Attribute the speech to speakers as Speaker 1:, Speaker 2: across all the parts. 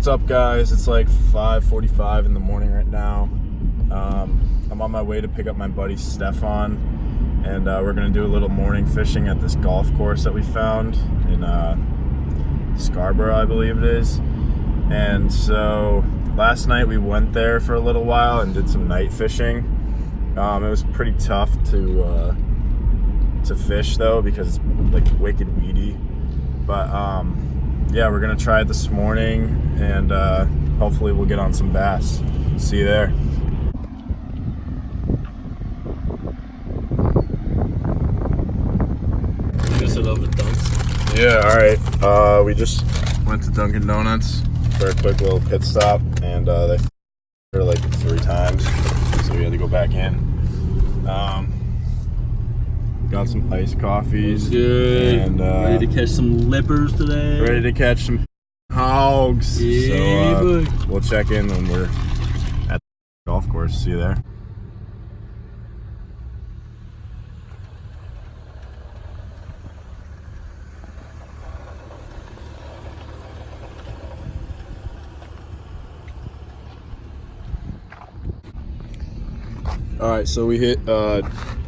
Speaker 1: up, guys? It's like 5:45 in the morning right now. I'm on my way to pick up my buddy Stefan, and we're gonna do a little morning fishing at this golf course that we found in Scarborough, I believe it is. And so last night we went there for a little while and did some night fishing. It was pretty tough to fish though, because it's like wicked weedy. But yeah, we're gonna try it this morning, and hopefully we'll get on some bass. See you there. Yeah, all right. We just went to Dunkin' Donuts for a quick little pit stop, and they were like 3 times, so we had to go back in. Got some iced coffees.
Speaker 2: Good.
Speaker 1: And
Speaker 2: ready to catch some lippers today.
Speaker 1: Ready to catch some hogs.
Speaker 2: Yeah,
Speaker 1: so we'll check in when we're at the golf course. See you there. All right, so we hit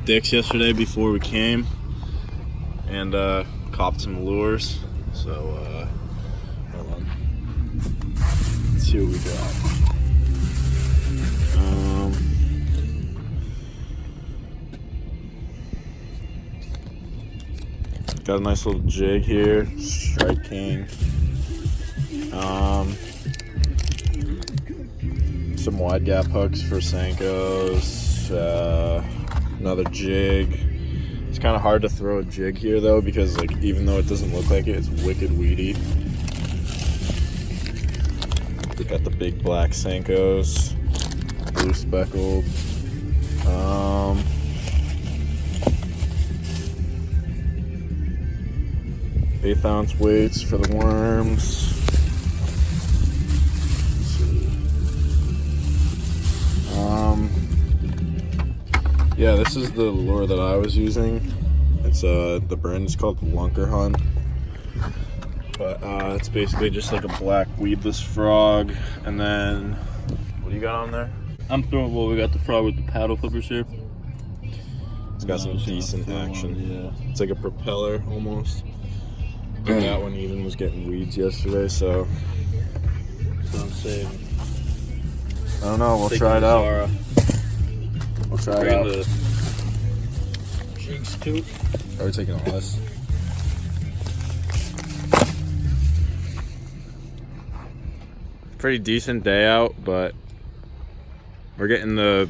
Speaker 1: Dick's yesterday before we came, and copped some lures. So hold on, let's see what we got. Got a nice little jig here, Strike King. Some wide gap hooks for Senkos. Another jig. It's kind of hard to throw a jig here though, because like even though it doesn't look like it, it's wicked weedy. We got the big black Senkos, blue speckled. 1/8 ounce weights for the worms. Yeah, this is the lure that I was using. It's the brand is called Lunker Hunt, but it's basically just like a black weedless frog. And then what do you got on there?
Speaker 2: I'm throwing. Well, we got the frog with the paddle flippers here.
Speaker 1: It's got some decent action.
Speaker 2: Yeah.
Speaker 1: It's like a propeller almost. But that one even was getting weeds yesterday, so
Speaker 2: I'm saying.
Speaker 1: I don't know. We'll try it out. We'll try it out.
Speaker 2: The jigs too.
Speaker 1: Are we taking all this? Pretty decent day out, but we're getting the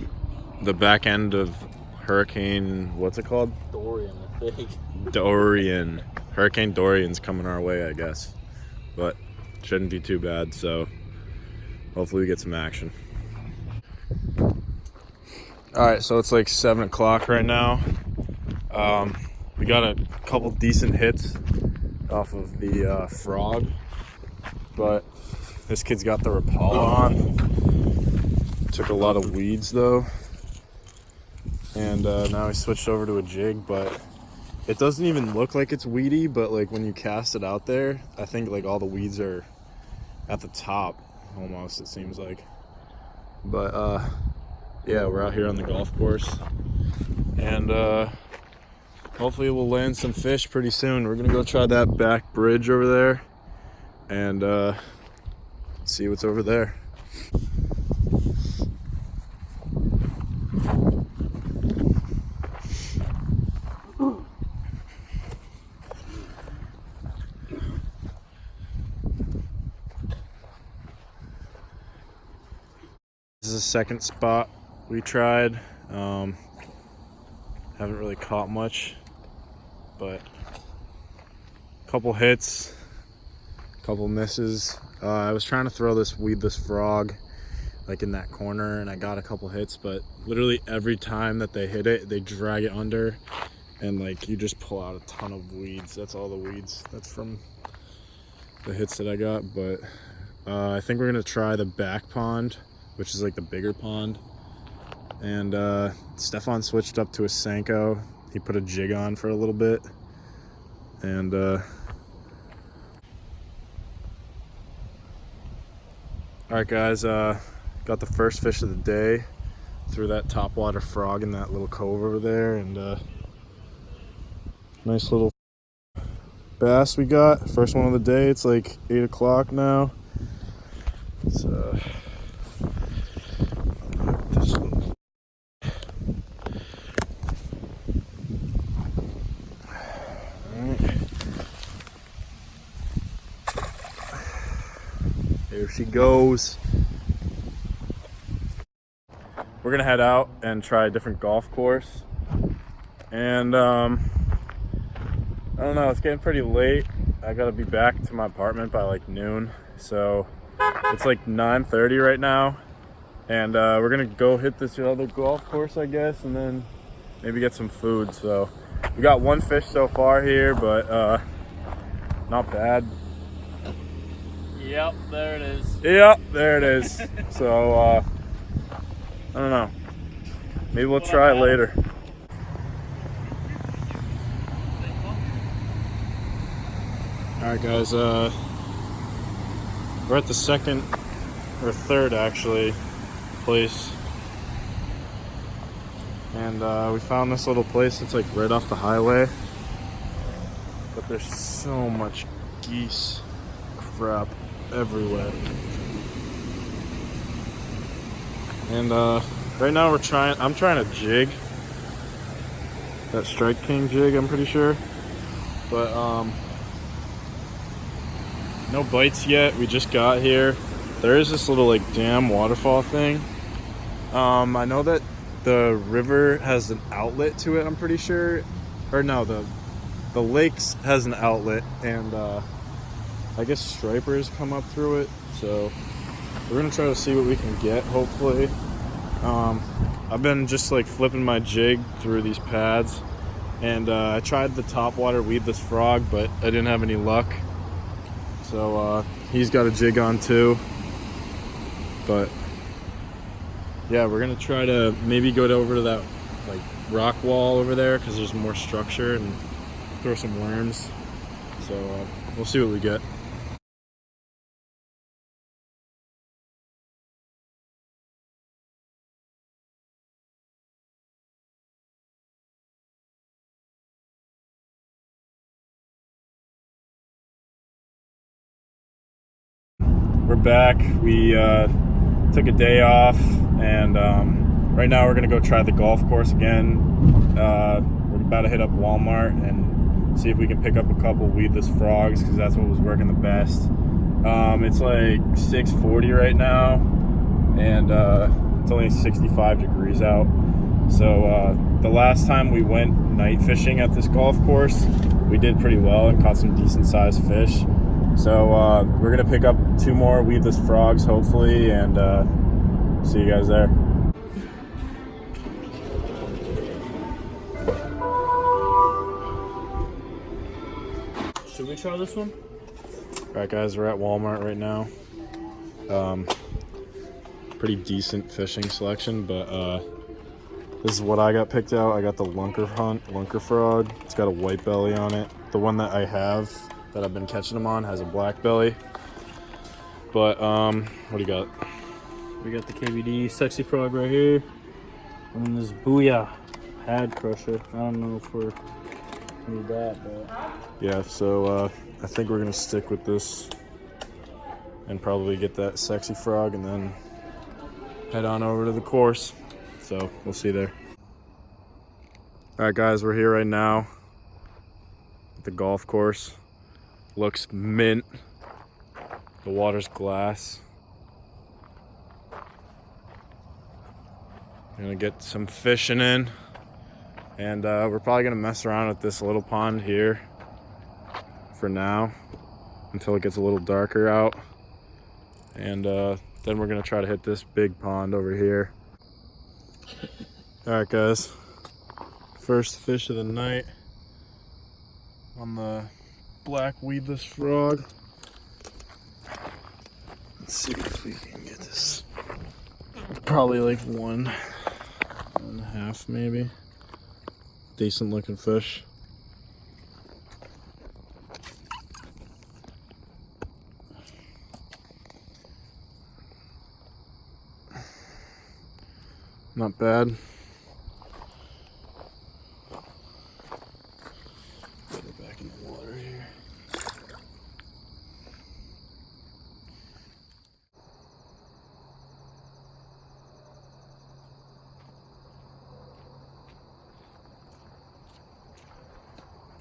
Speaker 1: back end of Hurricane. What's it called?
Speaker 2: Dorian, I think.
Speaker 1: Dorian. Hurricane Dorian's coming our way, I guess, but shouldn't be too bad. So hopefully we get some action. All right, so it's like 7 o'clock right now. We got a couple decent hits off of the frog, but this kid's got the Rapala on. Took a lot of weeds though, and now he switched over to a jig, but it doesn't even look like it's weedy. But like when you cast it out there, I think like all the weeds are at the top almost, it seems like. But yeah, we're out here on the golf course, and hopefully we'll land some fish pretty soon. We're gonna go try that back bridge over there and see what's over there. This is the second spot we tried. Haven't really caught much, but a couple hits, a couple misses. I was trying to throw this weedless frog like in that corner, and I got a couple hits, but literally every time that they hit it, they drag it under, and like you just pull out a ton of weeds. That's all the weeds. That's from the hits that I got. But I think we're gonna try the back pond, which is like the bigger pond. And Stefan switched up to a Senko. He put a jig on for a little bit, and All right, guys, got the first fish of the day through that topwater frog in that little cove over there, and nice little bass we got. First one of the day. It's like 8 o'clock now. It's this little. There she goes. We're gonna head out and try a different golf course. And I don't know, it's getting pretty late. I gotta be back to my apartment by like noon. So it's like 9:30 right now. And we're gonna go hit this other golf course, I guess, and then maybe get some food. So we got one fish so far here, but not bad.
Speaker 2: Yep, there it is.
Speaker 1: Yep, there it is. So I don't know. Maybe we'll try it later. Alright guys, we're at the second or third actually place. And we found this little place that's like right off the highway. But there's so much geese crap everywhere. And right now I'm trying to jig. That Strike King jig, I'm pretty sure. But no bites yet. We just got here. There is this little like dam waterfall thing. I know that the river has an outlet to it, I'm pretty sure. Or no, the lakes has an outlet, and I guess stripers come up through it. So we're gonna try to see what we can get, hopefully. I've been just like flipping my jig through these pads, and I tried the topwater weedless frog, but I didn't have any luck. So he's got a jig on too. But yeah, we're gonna try to maybe go over to that like rock wall over there because there's more structure, and throw some worms. So we'll see what we get. We're back. We took a day off, and right now we're gonna go try the golf course again. We're about to hit up Walmart and see if we can pick up a couple weedless frogs, because that's what was working the best. It's like 6:40 right now, and it's only 65 degrees out. So the last time we went night fishing at this golf course, we did pretty well and caught some decent sized fish. So we're gonna pick up 2 more weedless frogs, hopefully, and see you guys there.
Speaker 2: Should we try this one?
Speaker 1: All right, guys, we're at Walmart right now. Pretty decent fishing selection, but this is what I got picked out. I got the lunker frog. It's got a white belly on it. The one that I have, that I've been catching them on, has a black belly. But what do you got?
Speaker 2: We got the KVD Sexy Frog right here. And then this Booyah Pad Crusher. I don't know if we're need that, but
Speaker 1: Yeah, so I think we're gonna stick with this and probably get that Sexy Frog and then head on over to the course. So we'll see you there. All right, guys, we're here right now at the golf course. Looks mint. The water's glass. Gonna get some fishing in, and we're probably gonna mess around with this little pond here for now until it gets a little darker out, and then we're gonna try to hit this big pond over here. All right, guys, first fish of the night on the black weedless frog. Let's see if we can get this. Probably like 1.5 maybe. Decent looking fish. Not bad. Put it back in the water here.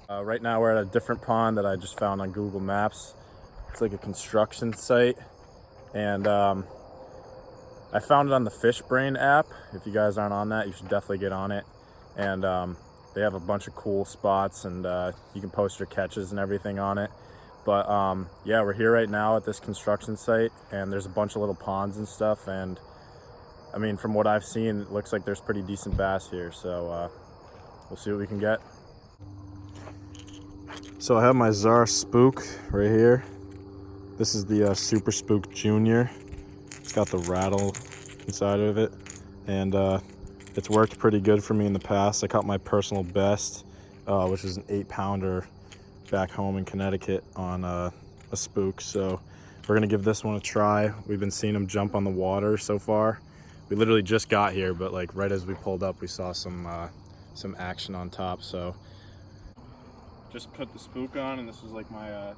Speaker 1: Right now we're at a different pond that I just found on Google Maps. It's like a construction site, and I found it on the FishBrain app. If you guys aren't on that, you should definitely get on it. And they have a bunch of cool spots, and you can post your catches and everything on it. But yeah, we're here right now at this construction site, and there's a bunch of little ponds and stuff. And I mean, from what I've seen, it looks like there's pretty decent bass here. So we'll see what we can get. So I have my Zara Spook right here. This is the Super Spook Junior. It's got the rattle inside of it, and it's worked pretty good for me in the past. I caught my personal best, which is an 8-pounder back home in Connecticut on a spook. So we're gonna give this one a try. We've been seeing them jump on the water so far. We literally just got here, but like right as we pulled up, we saw some action on top. So just put the spook on, and this is like my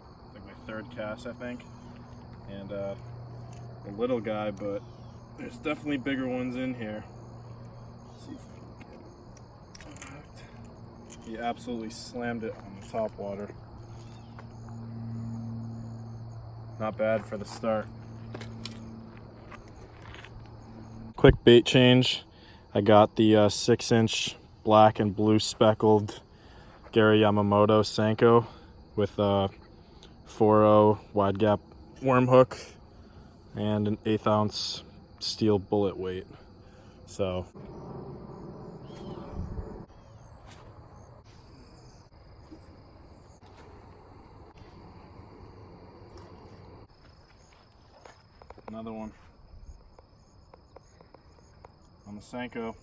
Speaker 1: third cast, I think. And a little guy, but there's definitely bigger ones in here. Let's see if we can get it. He absolutely slammed it on the top water. Not bad for the start. Quick bait change. I got the 6-inch black and blue speckled Gary Yamamoto Senko with a 4.0 wide gap worm hook and an 1/8 ounce steel bullet weight. So another one on the Senko.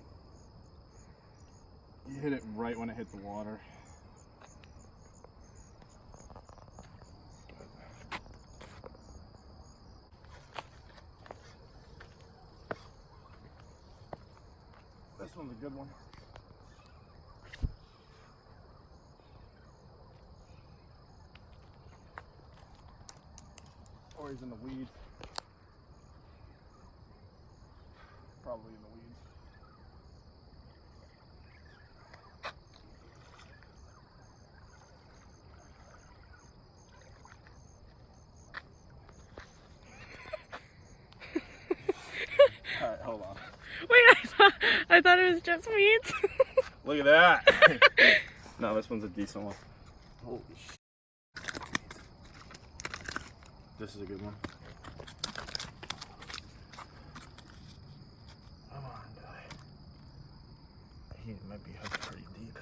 Speaker 1: You hit it right when it hit the water. This one's a good one. Or he's in the weeds. Probably in the weeds. Alright, hold on.
Speaker 3: Wait, I thought it was just weeds.
Speaker 1: Look at that! No, this one's a decent one. Holy shit. This is a good one. Come on, guy. He might be hooked pretty deep.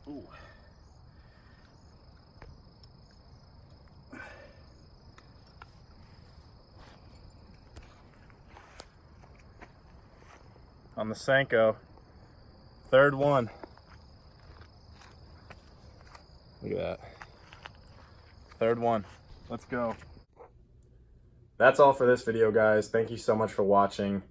Speaker 1: Ooh. On the Senko, third one. Look at that. Third one. Let's go. That's all for this video, guys. Thank you so much for watching.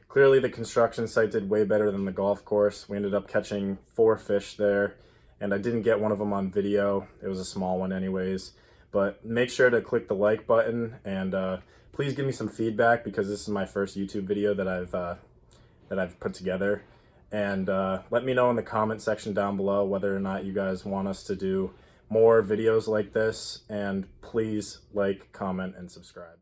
Speaker 1: Clearly the construction site did way better than the golf course. We ended up catching 4 fish there, and I didn't get one of them on video. It was a small one anyways. But make sure to click the like button, and please give me some feedback, because this is my first YouTube video that I've put together. And let me know in the comment section down below whether or not you guys want us to do more videos like this, and please like, comment, and subscribe.